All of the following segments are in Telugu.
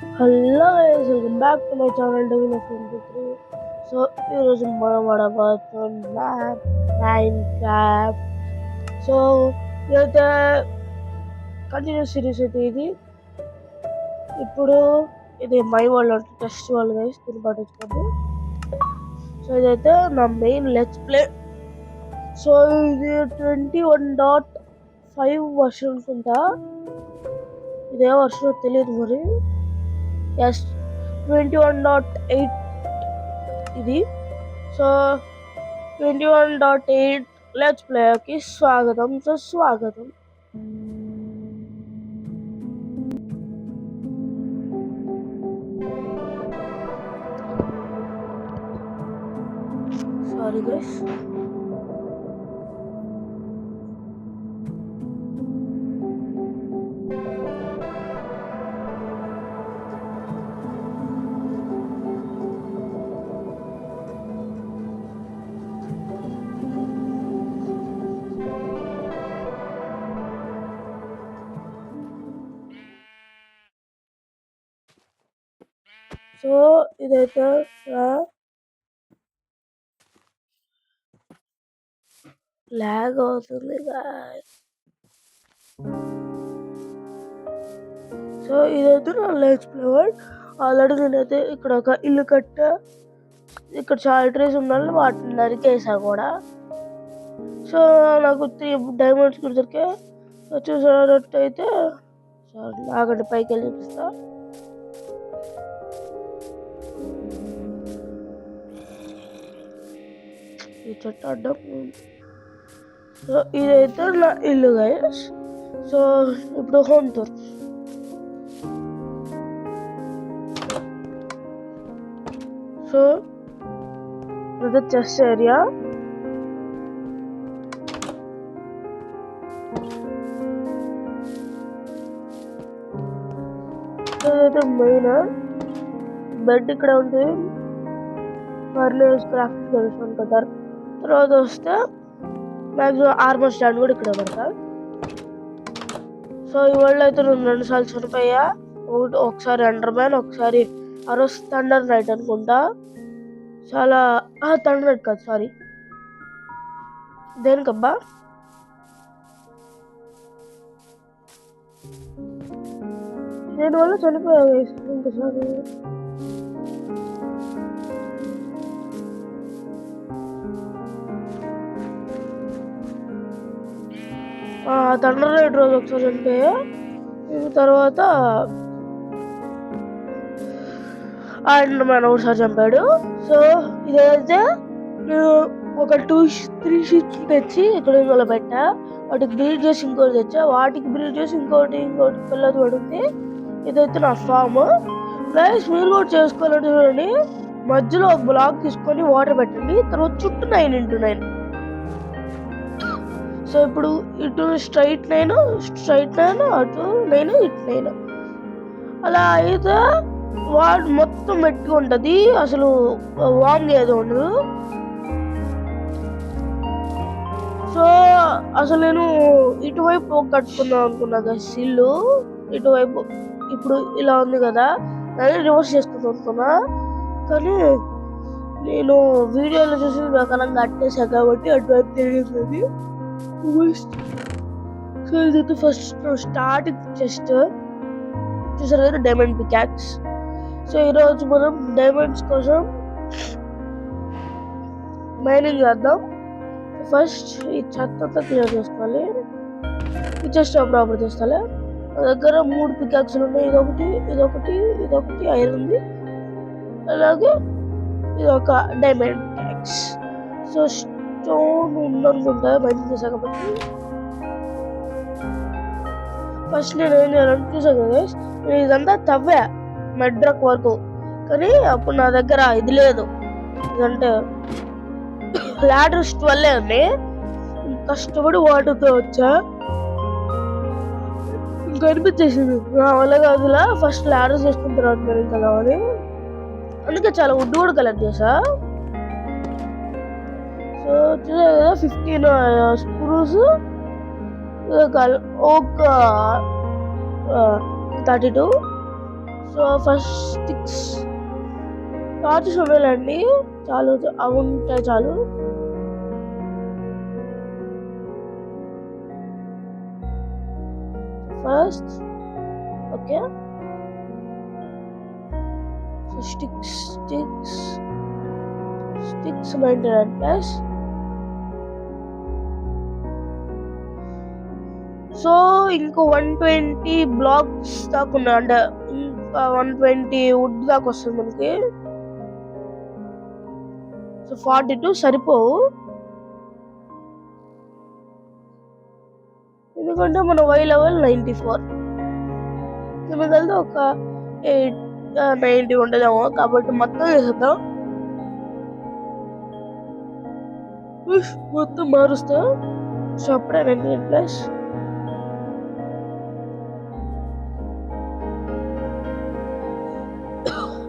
Hello guys, welcome back to my channel devil. So ఈరోజు మనం ఆడబోతున్నాం మైన్క్రాఫ్ట్. సో ఇదైతే కంటిన్యూస్ సిరీస్ అయితే ఇది. ఇప్పుడు ఇది my world test world guys, దీన్ని పట్టించుకోండి. సో ఇదైతే నా మెయిన్ లెట్స్ ప్లే. సో ఇది 21.5 వర్షన్ అనుకుంటా, ఇదే వర్షన్ తెలియదు మరి. ఎస్, 21.8 ఇది. సో 21.8 లెట్స్ ప్లేకి స్వాగతం సుస్వాగతం. Sorry guys. సో ఇదైతే లాగ్ అవుతుంది గాయ్స్. సో ఇదైతే నా లెట్స్ ప్లే వర్డ్. ఆల్రెడీ నేనైతే ఇక్కడ ఒక ఇల్లు కట్టా, ఇక్కడ చాలా ట్రీస్ ఉండాలి, వాటిని నరికేసా కూడా. సో నాకు 3 డైమండ్స్ కూడా దొరికాయి. చూసినట్టయితే ఆగండి, పైకి వెళ్ళి చూపిస్తా. ఈ చెట్టు అడ్డం. సో ఇదైతే నా ఇల్లు గైస్. సో ఇప్పుడు హోమ్ టూర్. సో ఇది చెస్ట్ ఏరియా. ఇదైతే మెయిన్ బెడ్ ఇక్కడ ఉంటుంది, ఫర్నేస్ క్రాఫ్ట్ తెలుసు అనుకుంటారు. తర్వాత వస్తే మ్యాక్సిమం ఆర్మర్ స్టాండ్ కూడా ఇక్కడ పెడతా. సో ఈ వరల్డ్ అయితే నేను 2 సార్లు చనిపోయా. ఒకసారి అండర్ మ్యాన్, ఒకసారి ఆ రోజు థండర్ నైట్ అనుకుంటా. చాలా థండర్ నైట్ కాదు, సారీ, దేనికబ్బా, దేని వల్ల చనిపోయా ఇంకోసారి. థండర్ నైట్ రోజు ఒకసారి చనిపోయా. తర్వాత అండర్ మ్యాన్ ఒకసారి చంపాడు. సో ఇదైతే నేను ఒక 2-3 షీట్స్ తెచ్చి ఇక్కడ ఇందులో పెట్టా. వాటికి బ్రీడ్ చేసి ఇంకోటి తెచ్చా, వాటికి బ్రీడ్ చేసి ఇంకోటి పిల్లలు పడుతుంది. ఇదైతే నా ఫామ్ గైస్. మీరు కూడా చేసుకోవాలంటే చూడండి, మధ్యలో ఒక బ్లాక్ తీసుకొని వాటర్ పెట్టండి, తర్వాత చుట్టూ 9x9. సో ఇప్పుడు ఇటు స్ట్రైట్ 9, అటు 9, ఇటు 9. అలా అయితే వాడు మొత్తం పెట్టుకుంటది, అసలు వాంగ్ ఏదో ఉండదు. సో అసలు నేను ఇటువైపు కట్టుకుందాం అనుకున్నా గైస్ ఇల్లు. ఇటువైపు ఇప్పుడు ఇలా ఉంది కదా, నేను రివర్స్ చేసుకుందాం అనుకున్నా, కానీ నేను వీడియోలో చూసిన ప్రకారం కట్టేసా కాబట్టి అటువైపు తిరిగింది. సో ఇదైతే ఫస్ట్ స్టార్టింగ్ చెస్ట్ చూసారు కదా, డైమండ్ పికాక్స్. సో ఈరోజు మనం డైమండ్స్ కోసం మైనింగ్ చేద్దాం. ఫస్ట్ ఈ చెత్త అంతా క్లియర్ చేసుకోవాలి. ఈ చెస్ట్ ప్రాపర్ చేస్తాలే. నా దగ్గర 3 పికాక్స్లు ఉన్నాయి, ఇదొకటి ఐరన్ ఉంది, అలాగే ఇది ఒక డైమండ్ పికాక్స్. సో స్టోన్ ఉందనుకుంటా మైనింగ్ చేసా కాబట్టి. ఫస్ట్ నేను ఏం చేయాలని చూసా కదా, నేను ఇదంతా తవ్వా మెడ్రక్ వరకు, కానీ అప్పుడు నా దగ్గర ఇది లేదు, ఇదంటే లాడర్స్ 12 ఉంది. కష్టపడి వాటర్తో వచ్చా, కనిపించేసింది నా వల్ల కాదులా. ఫస్ట్ లాడర్స్ చేసుకున్న తర్వాత నేను కదా అని, అందుకే చాలా వుడ్ కూడా కలెక్ట్ చేసా. సో చూసా కదా, 15 స్క్రూస్, ఒక 32. సో ఫస్ట్ స్టిక్స్ టార్చెస్ ఉండాలండి, చాలు అవి ఉంటే చాలు. First okay, so sticks 99 plus. So ఇంకో 120 బ్లాక్స్ దాకా ఉన్నాయి, అంటే ఇంకా 120 వుడ్ దాకా వస్తుంది మనకి. సో 42 సరిపోవు, ఎందుకంటే మన వై లెవెల్ 94, కిందకెళ్తే ఒక 90 ఉండదేమో, కాబట్టి మొత్తం వేసేద్దాం. మొత్తం మారుస్తా. సో అప్పుడే 99 ప్లస్.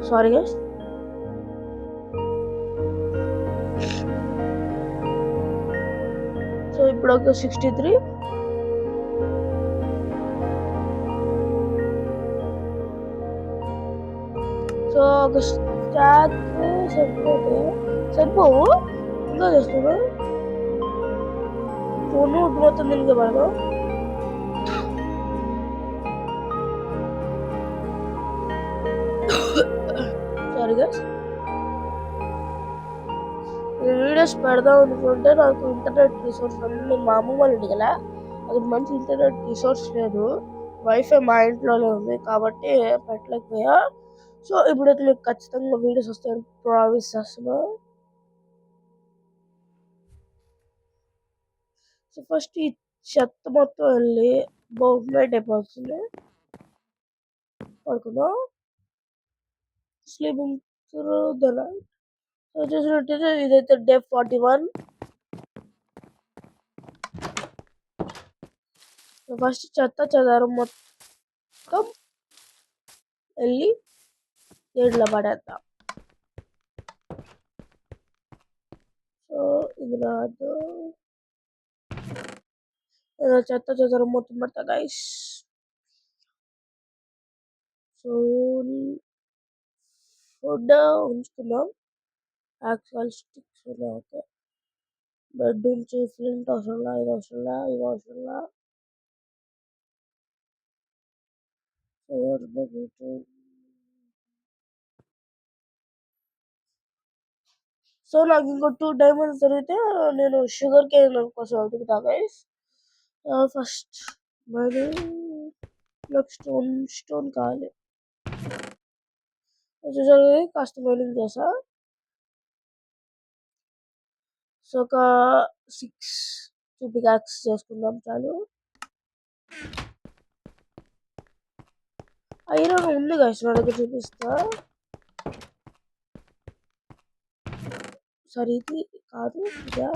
Sorry guys. సో ఇప్పుడు ఒక 63. సో ఒక స్టాక్ సరిపోవు, ఇంకా చేస్తున్నా. ఫోన్ మొత్తం దీనికి పడదు. సారీ గైస్, వీడియోస్ పెడదాం అనుకుంటే నాకు ఇంటర్నెట్ రిసోర్స్ నేను మా అమ్మ వాళ్ళ ఇంటికి వెళ్ళా, అది మంచి ఇంటర్నెట్ రిసోర్స్ లేదు, వైఫై మా ఇంట్లోనే ఉంది కాబట్టి పెట్టలేకపోయా. సో ఇప్పుడైతే మీకు ఖచ్చితంగా వీడియోస్ వస్తాయని ప్రామిస్ చేస్తున్నా. సో ఫస్ట్ ఈ చెత్త మొత్తం వెళ్ళి నైట్ అయిపోతుంది, పడుకుందాం. Sleeping through the night. So చూసినట్టయితే ఇదైతే డే 41. ఫస్ట్ చెత్త చెదారం మొత్తం వెళ్ళి ఏడులో పడేద్దాం. సో ఇది రాదు, చెత్త చెదారం మొత్తం పడతా గైస్. సో ఫుడ్ ఉంచుకుందాం, యాక్చువల్ స్టిక్స్ ఓకే. బెడ్ నుంచి ఫ్లింట్ అవసరంలా, ఇది అవసరంలా, ఇది అవసరంలా. సో నాకు ఇంకో 2 డైమండ్స్ దొరికితే నేను షుగర్ కేన్ కోసం వెతుకుతా గైస్. ఫస్ట్ మరి నాకు స్టోన్ కావాలి. కాస్త మైనింగ్ చేసా. సో ఒక 6 పికాక్స్ చేసుకుందాం చాలు. ఐరన్ ఉంది గైస్ నా దగ్గర, చూపిస్తా. సరే ఇది కాదు, ఇదా?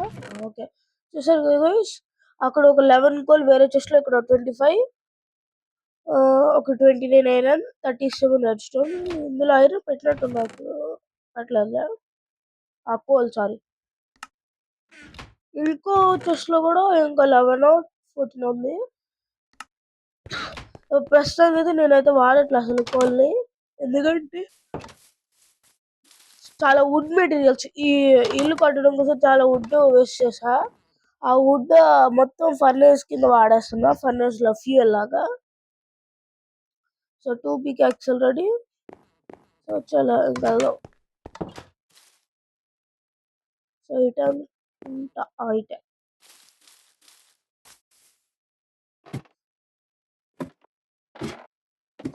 ఓకే, చూసారు గైస్, అక్కడ ఒక 11 కోల్ వేరే చెస్ట్ లో, ఇక్కడ 25, ఒక 29 ఐరన్, 37 రెడ్ స్టోన్. ఇందులో ఐరన్ పెట్టినట్టు నాకు అట్లా ఆ కోల్, సారీ. ఇంకో చెస్ట్ లో కూడా ఇంకా 11 14 ఉంది. ప్రస్తుతానికి అయితే నేనైతే వాడట్లే అసలు కోల్ని, ఎందుకంటే చాలా వుడ్ మెటీరియల్స్ ఈ ఇల్లు కట్టడం కోసం చాలా వుడ్ వేస్ట్ చేసా. ఆ వుడ్ మొత్తం ఫర్నేస్ కింద వాడేస్తున్నా, ఫర్నేస్ లో ఫ్యూయల్ లాగా. So 2 peacocks ready. సో చాలా ఇంకా సో ఇటమ్ ఇటే.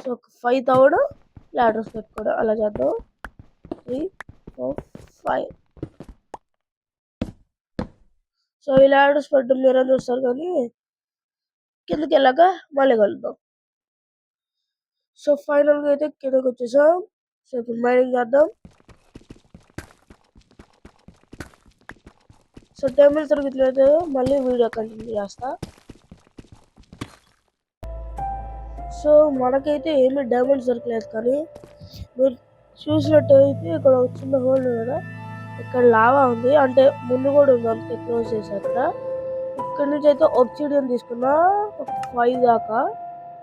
సో ఒక 5 తవ్వడం, లాడర్స్ పెట్టుకోవడం, అలా చేద్దాం. 3 4 5. సో ఈ లాడర్స్ పెట్టడం మీరేం చూస్తారు, కానీ కిందకి వెళ్ళాక మళ్ళీ కలుద్దాం. సో ఫైనల్గా అయితే కిందకి వచ్చేసాం. సో ఇప్పుడు మైనింగ్ చేద్దాం. సో డైమండ్స్ దొరికితే మళ్ళీ వీడియో కంటిన్యూ చేస్తా. సో మనకైతే ఏమీ డైమండ్స్ దొరకలేదు, కానీ మీరు చూసినట్టయితే ఇక్కడ ఒక చిన్న హోల్ ఉంది కదా, ఇక్కడ లావా ఉంది, అంటే ముందు కూడా ఉంది, అంతే క్లోజ్ చేశాక. ఇక్కడ నుంచి అయితే ఒబ్సిడియన్ తీసుకున్నా ఒక 5 దాకా.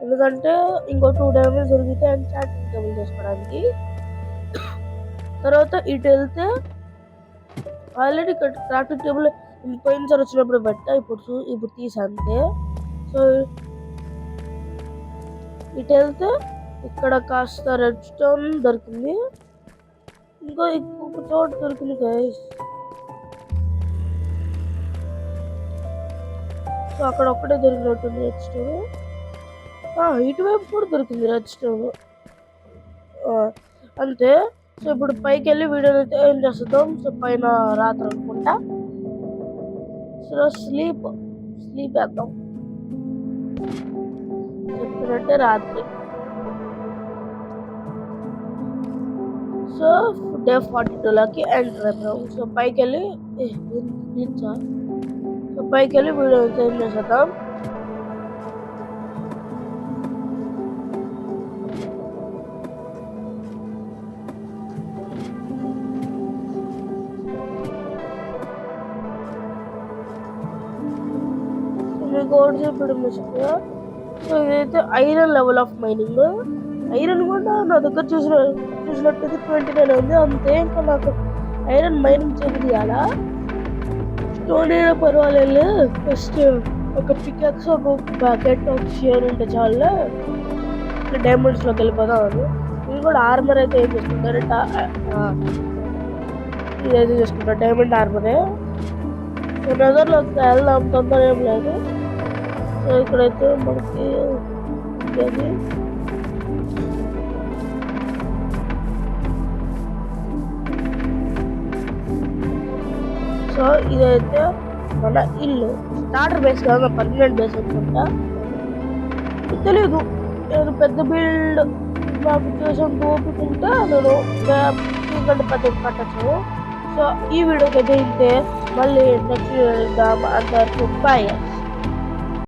ఎందుకంటే ఇంకో 2 డైమండ్స్ దొరికితే ఎన్చాంటింగ్ టేబుల్ చేసుకోవడానికి. తర్వాత ఇటు వెళ్తే ఆల్రెడీ ఇక్కడ క్రాఫ్టింగ్ టేబుల్ పోయినసారి వచ్చినప్పుడు పెట్టా, ఇప్పుడు తీసా అంతే. సో ఇటు వెళ్తే ఇక్కడ కాస్త రెడ్ స్టోన్ దొరికింది, ఇంకొక చోటు దొరికింది గైస్. సో అక్కడ ఒక్కటే దొరికినట్టుంది రెడ్ స్టోన్. ఇటువైపు కూడా దొరికింది రెడ్ స్టోన్ అంతే. సో ఇప్పుడు పైకి వెళ్ళి వీడియోని అయితే ఏం చేస్తుందాం. సో పైన రాత్రి అనుకుంటా. సో స్లీప్ వేద్దాం, చెప్పినట్టే రాత్రి. సో డే 42లోకి ఎంటర్ అయిపోయాం. సో పైకి వెళ్ళి వీడియో అయితే ఏం చేసేద్దాం. మీకు ఒకటి చెప్పడం మర్చిపోయా. సో ఇదైతే iron level of mining. Iron కూడా నా దగ్గర చూసినట్టయితే 29 ఉంది అంతే. ఇంకా నాకు ఐరన్ మైనింగ్ చేయాలా, స్టోన్ అయినా పర్వాలేదు. ఫస్ట్ ఒక పికాక్స్, ఒక బకెట్, ఒక షేర్ ఉంటే చాలా డైమండ్స్లోకి వెళ్ళిపోతాను. ఇది కూడా ఆర్మర్ అయితే ఏం చేసుకుంటారు, ఇదైతే చేసుకుంటారు డైమండ్ ఆర్మరే. సో నెదర్లోకి వెళ్దాం, తొందర ఏం లేదు. సో ఇక్కడైతే మనకి సో ఇదైతే మన ఇల్లు. స్టార్టర్ బేస్ కాదు, పర్మనెంట్ బేస్ అనుకుంటా, తెలీదు. నేను పెద్ద బిల్డ్ నాకు చేసేంత ఓపిక ఉంటే నేను ఇంకంటే పెద్ద కట్టచ్చు. సో ఈ వీడియోకి అయితే ఇంతే, మళ్ళీ నెక్స్ట్ అందరికీ బాయ్.